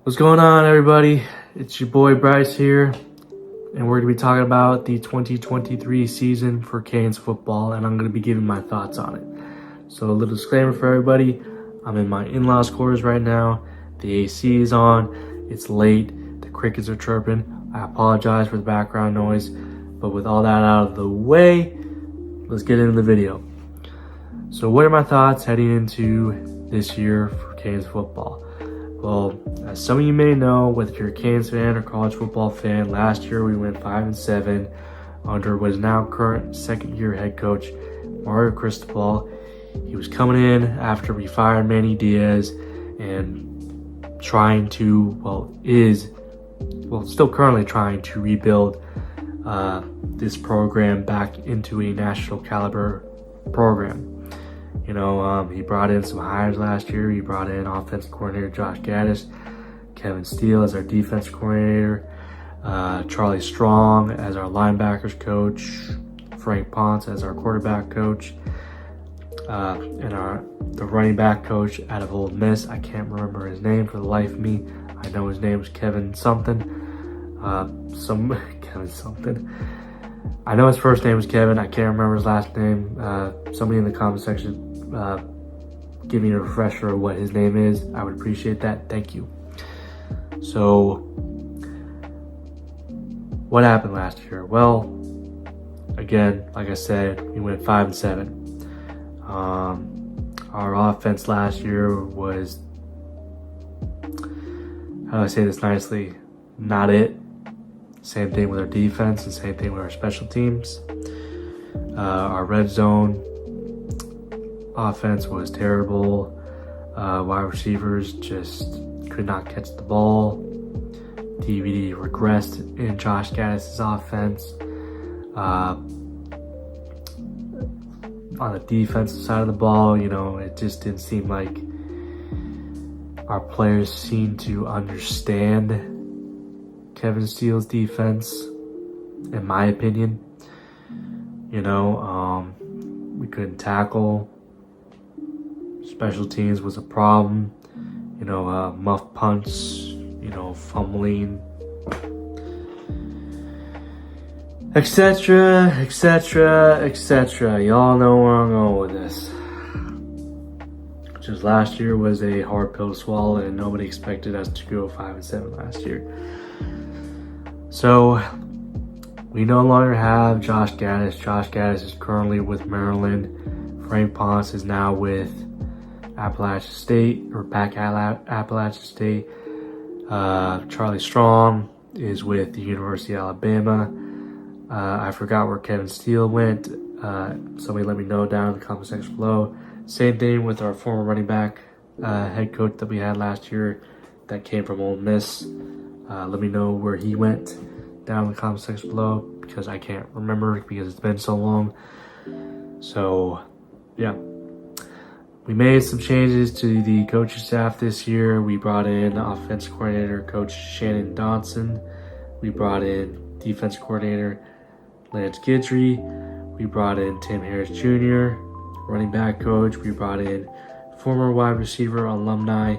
What's going on, everybody? It's your boy Bryce here, and we're going to be talking about the 2023 season for Canes football, and I'm going to be giving my thoughts on it. So a little disclaimer for everybody, I'm in my in-laws quarters right now. The AC is on, it's late, the crickets are chirping. I apologize for the background noise, but with all that out of the way, let's get into the video. So what are my thoughts heading into this year for Canes football? Well, as some of you may know, whether you're a Canes fan or college football fan, last year we went 5-7 under what is now current second-year head coach Mario Cristobal. He was coming in after we fired Manny Diaz and still currently trying to rebuild this program back into a national caliber program. He brought in some hires last year. He brought in offensive coordinator Josh Gaddis, Kevin Steele as our defense coordinator, Charlie Strong as our linebackers coach, Frank Ponce as our quarterback coach, and the running back coach out of Ole Miss. I can't remember his name for the life of me. I know his name is Kevin something. Kevin something. I know his first name was Kevin. I can't remember his last name. Somebody in the comment section give me a refresher of what his name is. I would appreciate that. Thank you. So, what happened last year? Well, again, like I said, we went 5-7. Our offense last year was, how do I say this nicely? Not it. Same thing with our defense and same thing with our special teams. Our red zone offense was terrible. Wide receivers just could not catch the ball. DVD regressed in Josh Gaddis' offense. On the defensive side of the ball, it just didn't seem like our players seemed to understand Kevin Steele's defense, in my opinion. We couldn't tackle. Special teams was a problem. Muff punts, fumbling, etc., etc., etc. Y'all know where I'm going with this. Just last year was a hard pill to swallow, and nobody expected us to go 5-7 last year. So, we no longer have Josh Gaddis. Josh Gaddis is currently with Maryland. Frank Ponce is now with Appalachian State, or back at Appalachian State. Charlie Strong is with the University of Alabama. I forgot where Kevin Steele went. Somebody let me know down in the comment section below. Same thing with our former running back head coach that we had last year that came from Ole Miss. Let me know where he went down in the comment section below, because I can't remember because it's been so long. So, yeah. We made some changes to the coaching staff this year. We brought in offensive coordinator Coach Shannon Dodson. We brought in defense coordinator Lance Guidry. We brought in Tim Harris Jr., running back coach. We brought in former wide receiver alumni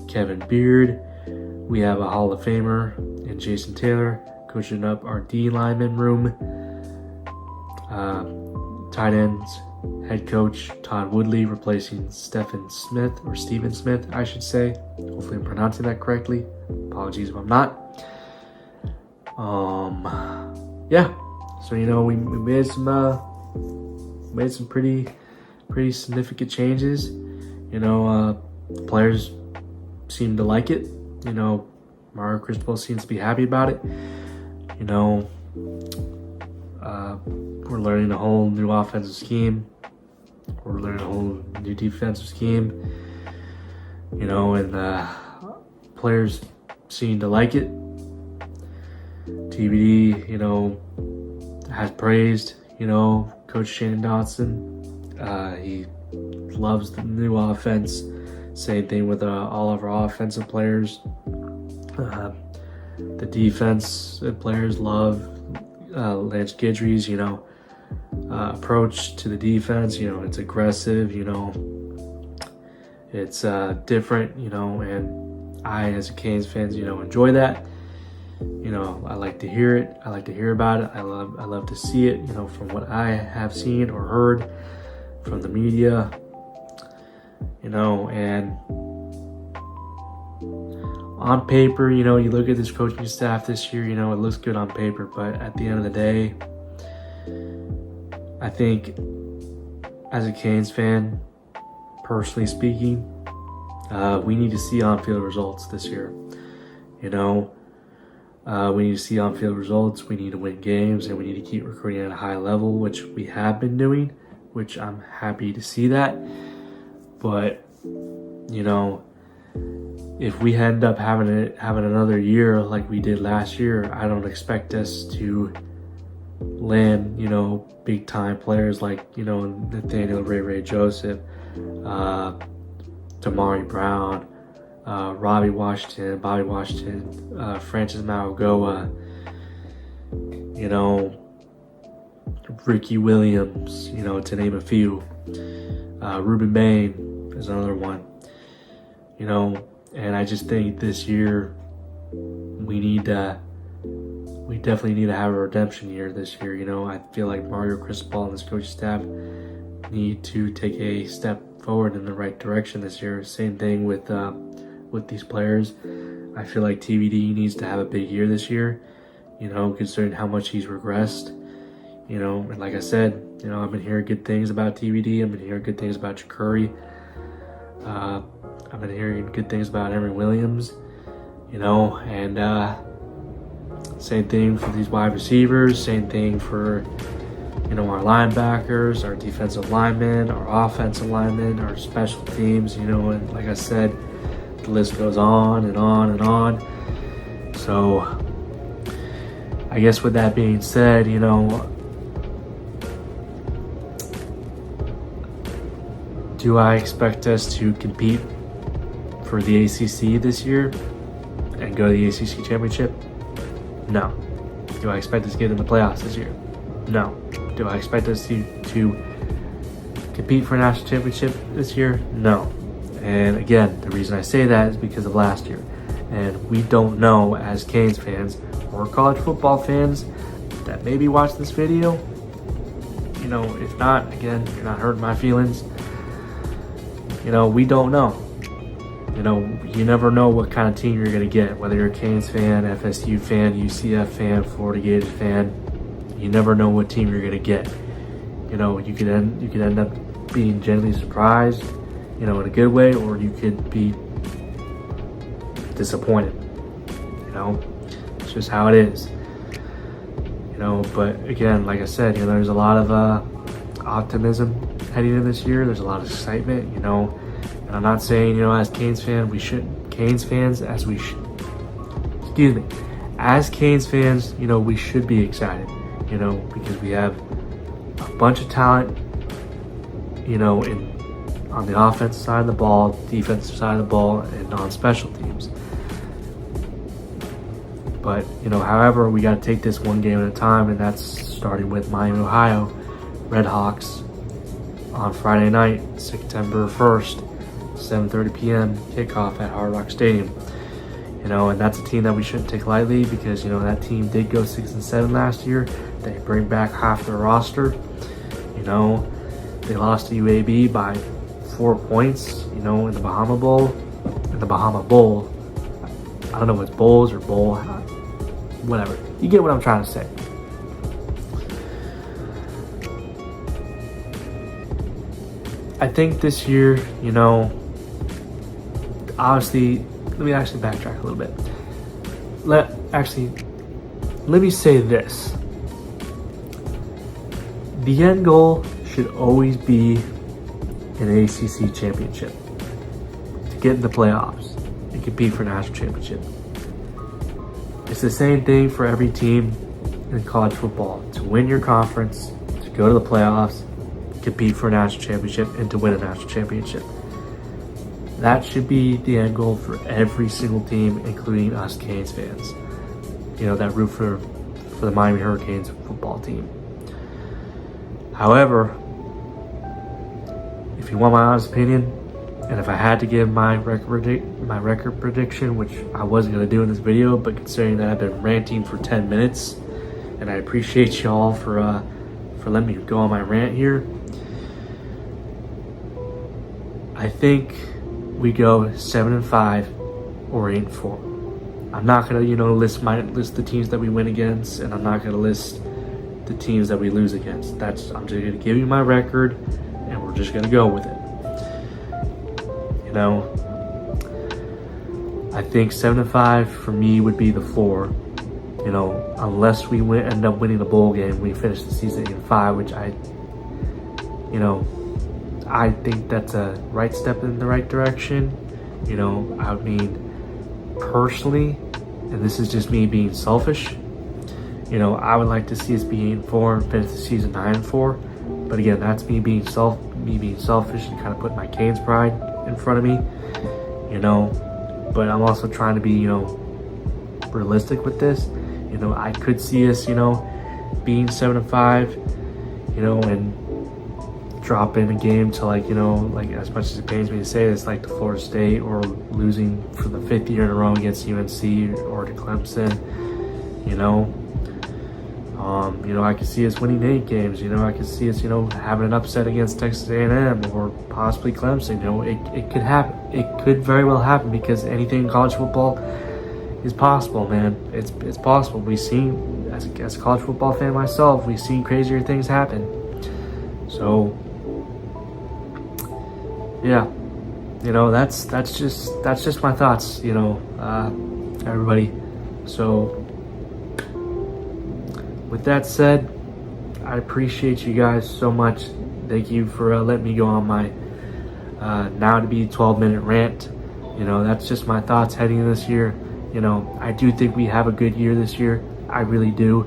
Kevin Beard. We have a Hall of Famer in Jason Taylor coaching up our D lineman room. Tight ends head coach Todd Woodley replacing Stephen Smith, I should say. Hopefully I'm pronouncing that correctly. Apologies if I'm not. Yeah. So we made some pretty significant changes. Players seem to like it. Mario Cristobal seems to be happy about it. We're learning a whole new offensive scheme. We're learning a whole new defensive scheme. And players seem to like it. TBD, has praised, Coach Shannon Dodson. He loves the new offense. Same thing with all of our offensive players. The defense players love Lance Guidry's, approach to the defense. It's aggressive, it's different, and I, as a Canes fan, enjoy that. I like to hear it. I like to hear about it. I love to see it, from what I have seen or heard from the media, and on paper, you look at this coaching staff this year, it looks good on paper, but at the end of the day, I think as a Canes fan, personally speaking, we need to see on-field results this year. We need to see on-field results. We need to win games, and we need to keep recruiting at a high level, which we have been doing, which I'm happy to see that. But, if we end up having another year like we did last year, I don't expect us to land, big time players like, Nathaniel Ray Joseph, Damari Brown, Bobby Washington, Francis Mauigoa, Ricky Williams, to name a few. Ruben Bain is another one. And I just think this year we definitely need to have a redemption year this year. I feel like Mario Cristobal and his coaching staff need to take a step forward in the right direction this year. Same thing with these players. I feel like TVD needs to have a big year this year, considering how much he's regressed. And like I said, I've been hearing good things about TVD. I've been hearing good things about Chakuri. I've been hearing good things about Emory Williams, and same thing for these wide receivers, same thing for, our linebackers, our defensive linemen, our offensive linemen, our special teams, and like I said, the list goes on and on and on. So I guess with that being said, do I expect us to compete for the ACC this year and go to the ACC championship? No. Do I expect us to get in the playoffs this year? No. Do I expect us to compete for a national championship this year? No. And again, the reason I say that is because of last year. And we don't know, as Canes fans or college football fans that maybe watch this video, if not, again, you're not hurting my feelings. We don't know. You never know what kind of team you're going to get, whether you're a Canes fan, FSU fan, UCF fan, Florida Gators fan. You never know what team you're going to get. You could end up being genuinely surprised, in a good way, or you could be disappointed. It's just how it is. But again, like I said, there's a lot of optimism heading into this year. There's a lot of excitement, and I'm not saying, as Canes fans, we should be excited, because we have a bunch of talent, on the offensive side of the ball, defensive side of the ball, and on special teams. But, however, we got to take this one game at a time, and that's starting with Miami, Ohio, Redhawks on Friday night, September 1st, 7:30 p.m. kickoff at Hard Rock Stadium. And that's a team that we shouldn't take lightly because, that team did go 6-7 last year. They bring back half their roster. They lost to UAB by 4 points, in the Bahama Bowl. I don't know if it's bowls or bowl, whatever. You get what I'm trying to say. I think this year, obviously, let me actually backtrack a little bit. Let me say this. The end goal should always be an ACC championship, to get in the playoffs and compete for a national championship. It's the same thing for every team in college football, to win your conference, to go to the playoffs, compete for a national championship, and to win a national championship. That should be the end goal for every single team, including us Canes fans, that root for the Miami Hurricanes football team. However, if you want my honest opinion, And if I had to give my record prediction, which I wasn't gonna do in this video, but considering that I've been ranting for 10 minutes, and I appreciate y'all for letting me go on my rant here, I think we go 7-5 or 8-4. I'm not gonna, list the teams that we win against, and I'm not gonna list the teams that we lose against. I'm just gonna give you my record, and we're just gonna go with it. I think 7-5 for me would be the floor. Unless we end up winning the bowl game, we finish the season 8-5, which I think that's a right step in the right direction. I mean, personally, and this is just me being selfish, I would like to see us be 8-4 and finish the season 9-4. But again, that's me being selfish and kind of putting my Canes pride in front of me, but I'm also trying to be, realistic with this. I could see us, being 7-5, and drop in a game to like as much as it pains me to say this, like to Florida State, or losing for the 5th year in a row against UNC or to Clemson, I could see us winning 8 games. I could see us, having an upset against Texas A&M or possibly Clemson. It could happen. It could very well happen, because anything in college football is possible, man. It's possible. We've seen, as a college football fan myself, we've seen crazier things happen. So, yeah, that's just my thoughts, everybody. So, with that said, I appreciate you guys so much. Thank you for letting me go on my now to be 12-minute rant. That's just my thoughts heading into this year. I do think we have a good year this year. I really do.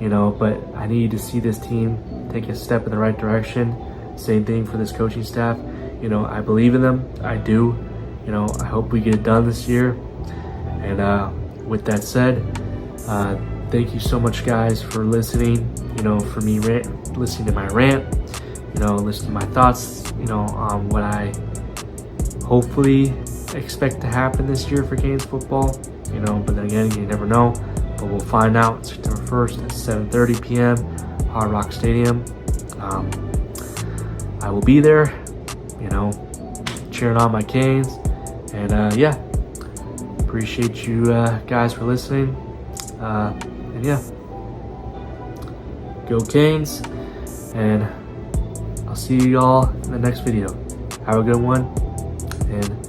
But I need to see this team take a step in the right direction. Same thing for this coaching staff. I believe in them. I do. I hope we get it done this year. And with that said, thank you so much, guys, for listening. For me listening to my rant. Listening to my thoughts. On what I hopefully expect to happen this year for Canes football. But then again, you never know. But we'll find out September 1st at 7:30 p.m. Hard Rock Stadium. I will be there, cheering on my Canes. And yeah, appreciate you guys for listening. And yeah, go Canes. And I'll see you all in the next video. Have a good one, and